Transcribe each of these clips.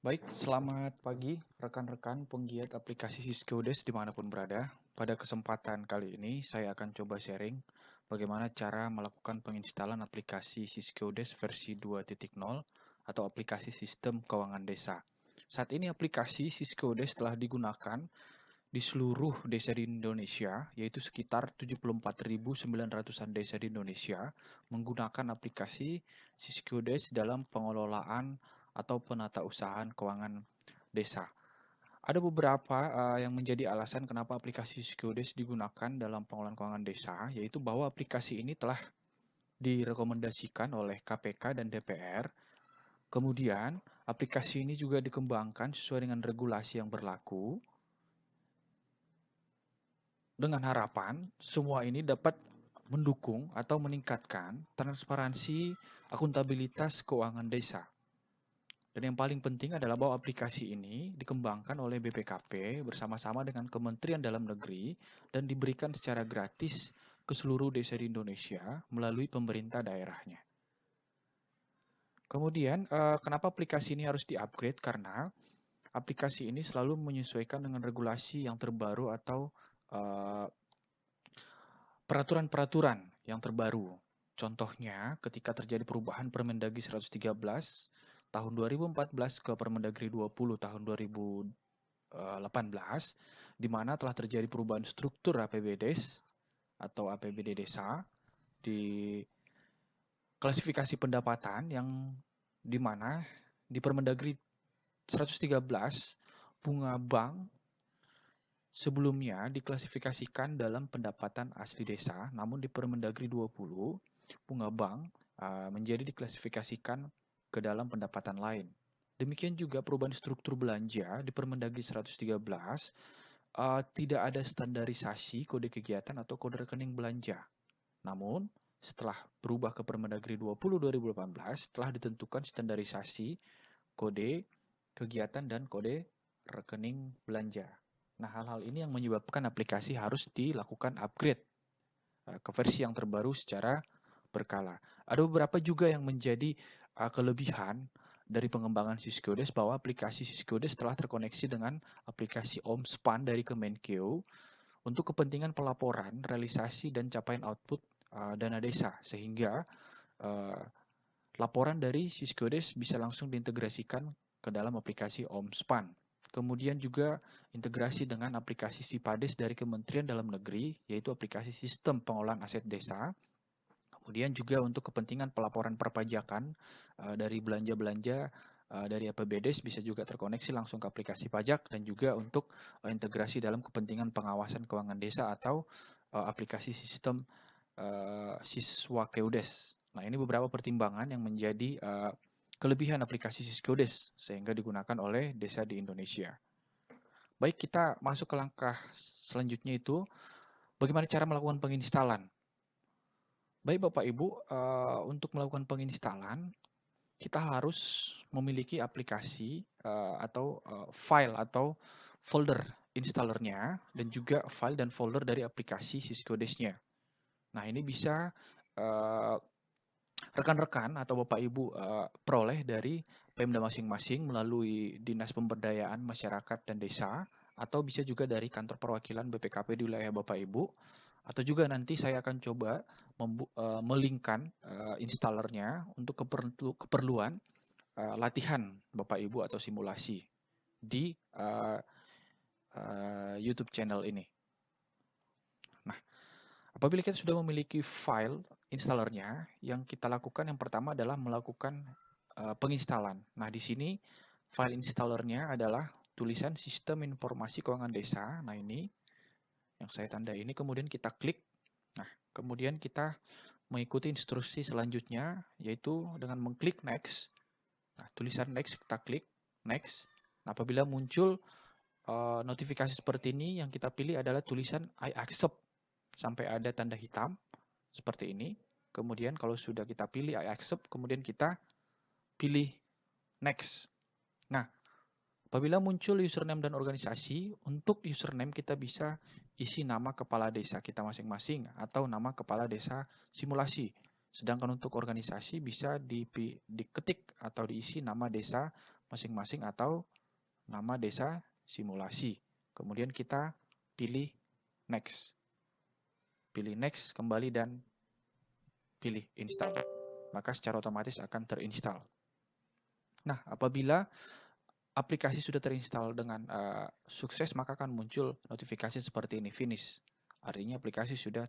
Baik, selamat pagi rekan-rekan penggiat aplikasi Syscodes dimanapun berada. Pada kesempatan kali ini, saya akan coba sharing bagaimana cara melakukan penginstalan aplikasi Syscodes versi 2.0 atau aplikasi sistem keuangan desa. Saat ini aplikasi Syscodes telah digunakan di seluruh desa di Indonesia, yaitu sekitar 74.900-an desa di Indonesia menggunakan aplikasi Syscodes dalam pengelolaan atau penatausahaan keuangan desa. Ada beberapa yang menjadi alasan kenapa aplikasi Syscodes digunakan dalam pengelolaan keuangan desa, yaitu bahwa aplikasi ini telah direkomendasikan oleh KPK dan DPR. Kemudian, aplikasi ini juga dikembangkan sesuai dengan regulasi yang berlaku, dengan harapan semua ini dapat mendukung atau meningkatkan transparansi akuntabilitas keuangan desa. Dan yang paling penting adalah bahwa aplikasi ini dikembangkan oleh BPKP bersama-sama dengan Kementerian Dalam Negeri dan diberikan secara gratis ke seluruh desa di Indonesia melalui pemerintah daerahnya. Kemudian, kenapa aplikasi ini harus di-upgrade? Karena aplikasi ini selalu menyesuaikan dengan regulasi yang terbaru atau eh, peraturan-peraturan yang terbaru. Contohnya, ketika terjadi perubahan Permendagri 113 tahun 2014 ke Permendagri 20 tahun 2018, di mana telah terjadi perubahan struktur APBDes atau APBD desa di klasifikasi pendapatan yang di mana di Permendagri 113 bunga bank sebelumnya diklasifikasikan dalam pendapatan asli desa, namun di Permendagri 20 bunga bank menjadi diklasifikasikan ke dalam pendapatan lain. Demikian juga perubahan struktur belanja di Permendagri 113 tidak ada standarisasi kode kegiatan atau kode rekening belanja. Namun, setelah berubah ke Permendagri 20 2018 telah ditentukan standarisasi kode kegiatan dan kode rekening belanja. Nah, hal-hal ini yang menyebabkan aplikasi harus dilakukan upgrade ke versi yang terbaru secara berkala. Ada beberapa juga yang menjadi kelebihan dari pengembangan Syscodes bahwa aplikasi Syscodes telah terkoneksi dengan aplikasi Omspan dari Kemenkeu untuk kepentingan pelaporan, realisasi, dan capaian output dana desa, sehingga uh, laporan dari Syscodes bisa langsung diintegrasikan ke dalam aplikasi Omspan. Kemudian juga integrasi dengan aplikasi Sipades dari Kementerian Dalam Negeri, yaitu aplikasi sistem pengolahan aset desa. Kemudian juga untuk kepentingan pelaporan perpajakan dari belanja-belanja dari APBDes bisa juga terkoneksi langsung ke aplikasi pajak dan juga untuk integrasi dalam kepentingan pengawasan keuangan desa atau aplikasi sistem siswa Keudes. Nah, ini beberapa pertimbangan yang menjadi kelebihan aplikasi Syscodes sehingga digunakan oleh desa di Indonesia. Baik, kita masuk ke langkah selanjutnya itu bagaimana cara melakukan penginstalan. Baik Bapak Ibu, untuk melakukan penginstalan kita harus memiliki aplikasi atau file atau folder installernya dan juga file dan folder dari aplikasi Syscodes-nya. Nah, ini bisa uh, rekan-rekan atau Bapak Ibu peroleh dari Pemda masing-masing melalui Dinas Pemberdayaan Masyarakat dan Desa atau bisa juga dari kantor perwakilan BPKP di wilayah Bapak Ibu atau juga nanti saya akan coba melingkan installernya untuk keperluan latihan Bapak Ibu atau simulasi di YouTube channel ini. Nah, apabila kita sudah memiliki file installernya, yang kita lakukan yang pertama adalah melakukan penginstalan. Nah, di sini file installernya adalah tulisan Sistem Informasi Keuangan Desa. Nah, ini yang saya tanda ini, kemudian kita klik. Nah, kemudian kita mengikuti instruksi selanjutnya, yaitu dengan mengklik Next. Nah, tulisan Next kita klik Next. Nah, apabila muncul notifikasi seperti ini, yang kita pilih adalah tulisan I accept sampai ada tanda hitam seperti ini. Kemudian kalau sudah kita pilih I accept, kemudian kita pilih next. Nah, apabila muncul username dan organisasi, untuk username kita bisa isi nama kepala desa kita masing-masing atau nama kepala desa simulasi. Sedangkan untuk organisasi bisa diketik atau diisi nama desa masing-masing atau nama desa simulasi. Kemudian kita pilih next. Pilih next kembali dan pilih install. Maka secara otomatis akan terinstall. Nah, apabila aplikasi sudah terinstall dengan sukses, maka akan muncul notifikasi seperti ini, finish. Artinya aplikasi sudah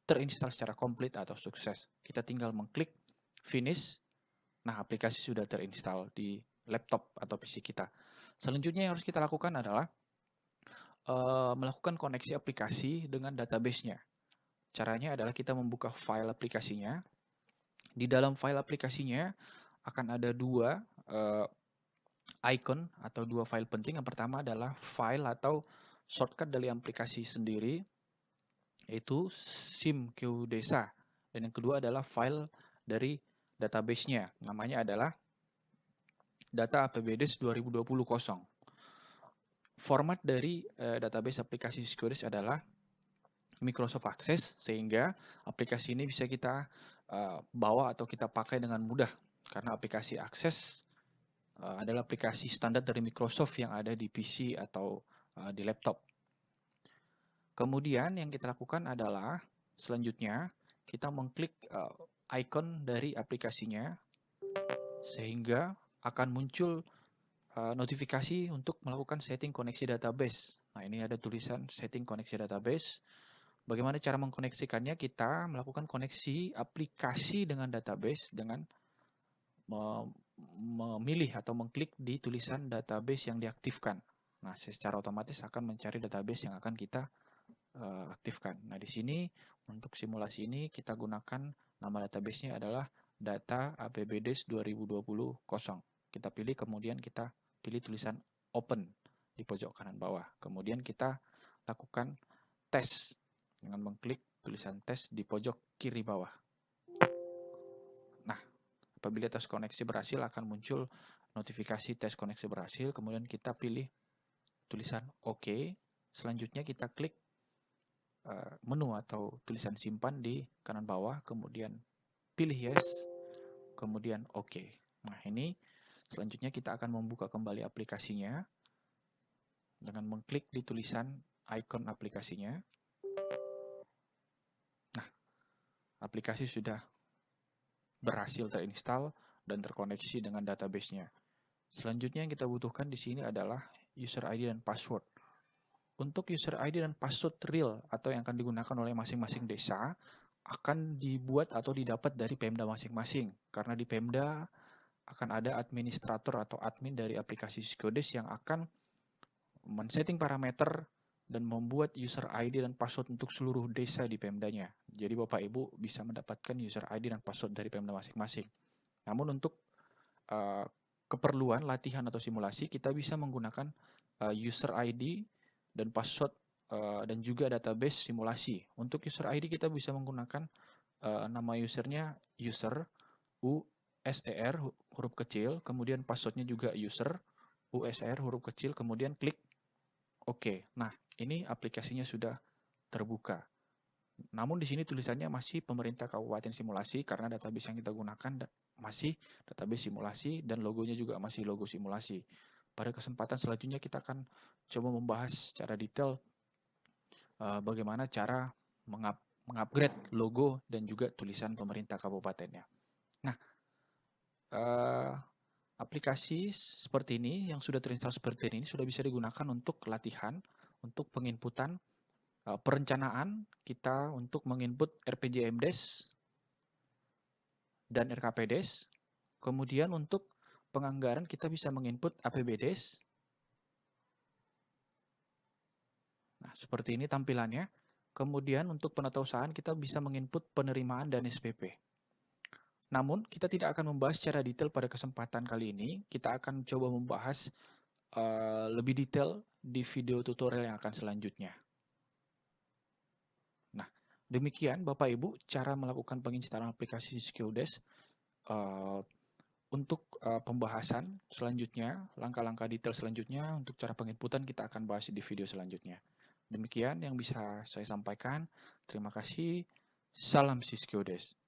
terinstall secara komplit atau sukses. Kita tinggal mengklik finish. Nah, aplikasi sudah terinstall di laptop atau PC kita. Selanjutnya yang harus kita lakukan adalah melakukan koneksi aplikasi dengan database-nya. Caranya adalah kita membuka file aplikasinya. Di dalam file aplikasinya akan ada dua icon atau dua file penting. Yang pertama adalah file atau shortcut dari aplikasi sendiri, yaitu SimQDesa. Dan yang kedua adalah file dari database-nya. Namanya adalah data APBDes 2020 kosong. Format dari database aplikasi SimQDes adalah Microsoft Access, sehingga aplikasi ini bisa kita bawa atau kita pakai dengan mudah. Karena aplikasi Access adalah aplikasi standar dari Microsoft yang ada di PC atau di laptop. Kemudian yang kita lakukan adalah selanjutnya kita mengklik icon dari aplikasinya sehingga akan muncul notifikasi untuk melakukan setting koneksi database. Nah, ini ada tulisan setting koneksi database. Bagaimana cara mengkoneksikannya? Kita melakukan koneksi aplikasi dengan database dengan memilih atau mengklik di tulisan database yang diaktifkan. Nah, secara otomatis akan mencari database yang akan kita aktifkan. Nah, di sini untuk simulasi ini kita gunakan nama database-nya adalah data APBDes 2020 kosong. Kita pilih, kemudian kita pilih tulisan open di pojok kanan bawah. Kemudian kita lakukan tes dengan mengklik tulisan tes di pojok kiri bawah. Nah, apabila tes koneksi berhasil akan muncul notifikasi tes koneksi berhasil, kemudian kita pilih tulisan OK. Selanjutnya kita klik menu atau tulisan simpan di kanan bawah, kemudian pilih yes, kemudian OK. Nah, ini selanjutnya kita akan membuka kembali aplikasinya dengan mengklik di tulisan icon aplikasinya. Nah, aplikasi sudah berhasil terinstall dan terkoneksi dengan database-nya. Selanjutnya yang kita butuhkan di sini adalah user ID dan password. Untuk user ID dan password real atau yang akan digunakan oleh masing-masing desa akan dibuat atau didapat dari Pemda masing-masing. Karena di Pemda akan ada administrator atau admin dari aplikasi SimQDes yang akan men-setting parameter dan membuat user ID dan password untuk seluruh desa di Pemdanya. Jadi Bapak Ibu bisa mendapatkan user ID dan password dari Pemda masing-masing. Namun untuk keperluan latihan atau simulasi kita bisa menggunakan user ID dan password dan juga database simulasi. Untuk user ID kita bisa menggunakan nama usernya user USER huruf kecil, kemudian passwordnya juga user USER huruf kecil, kemudian klik OK. Nah, ini aplikasinya sudah terbuka. Namun di sini tulisannya masih pemerintah kabupaten simulasi karena database yang kita gunakan masih database simulasi dan logonya juga masih logo simulasi. Pada kesempatan selanjutnya kita akan coba membahas secara detail bagaimana cara mengupgrade logo dan juga tulisan pemerintah kabupatennya. Nah, aplikasi seperti ini yang sudah terinstall seperti ini sudah bisa digunakan untuk latihan, untuk penginputan perencanaan kita untuk menginput RPJMDes dan RKPDes. Kemudian untuk penganggaran kita bisa menginput APBDes. Nah, seperti ini tampilannya. Kemudian untuk penatausahaan kita bisa menginput penerimaan dan SPP. Namun, kita tidak akan membahas secara detail pada kesempatan kali ini. Kita akan coba membahas lebih detail di video tutorial yang akan selanjutnya. Nah, demikian Bapak Ibu cara melakukan penginstalan aplikasi SimQDes. Untuk pembahasan selanjutnya, langkah-langkah detail selanjutnya untuk cara penginputan kita akan bahas di video selanjutnya. Demikian yang bisa saya sampaikan. Terima kasih. Salam SimQDes.